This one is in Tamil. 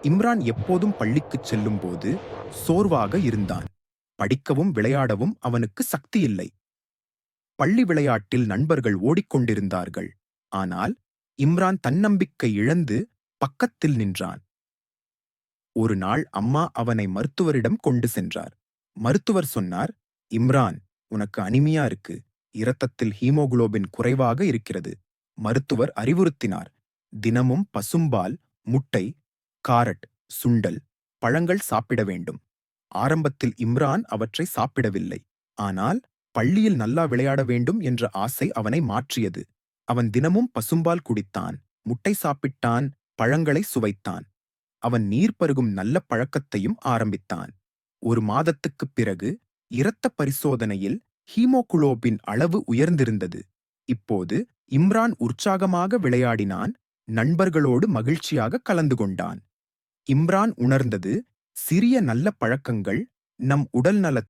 இம்ரான் எப்போதும் பள்ளிக்குச் செல்லும்போது சோர்வாக இருந்தான். படிக்கவும் விளையாடவும் அவனுக்கு சக்தி இல்லை. பள்ளி விளையாட்டில் நண்பர்கள் ஓடிக்கொண்டிருந்தார்கள். ஆனால் இம்ரான் தன்னம்பிக்கை இழந்து பக்கத்தில் நின்றான். ஒரு நாள் அம்மா அவனை மருத்துவரிடம் கொண்டு சென்றார். மருத்துவர் சொன்னார், இம்ரான், உனக்கு அனிமியா இருக்கு. இரத்தத்தில் ஹீமோகுளோபின் குறைவாக இருக்கிறது. மருத்துவர் அறிவுறுத்தினார், தினமும் பசும்பால், முட்டை, காரட், சுண்டல், பழங்கள் சாப்பிட வேண்டும். ஆரம்பத்தில் இம்ரான் அவற்றை சாப்பிடவில்லை. ஆனால் பள்ளியில் நல்லா விளையாட வேண்டும் என்ற ஆசை அவனை மாற்றியது. அவன் தினமும் பசும்பால் குடித்தான், முட்டை சாப்பிட்டான், பழங்களை சுவைத்தான். அவன் நீர் பருகும் நல்ல பழக்கத்தையும் ஆரம்பித்தான். ஒரு மாதத்துக்குப் பிறகு இரத்த பரிசோதனையில் ஹீமோகுளோபின் அளவு உயர்ந்திருந்தது. இப்போது இம்ரான் உற்சாகமாக விளையாடினான், நண்பர்களோடு மகிழ்ச்சியாக கலந்து கொண்டான். இம்ரான் உணர்ந்தது, சிறிய நல்ல பழக்கங்கள் நம் உடல் நலத்தை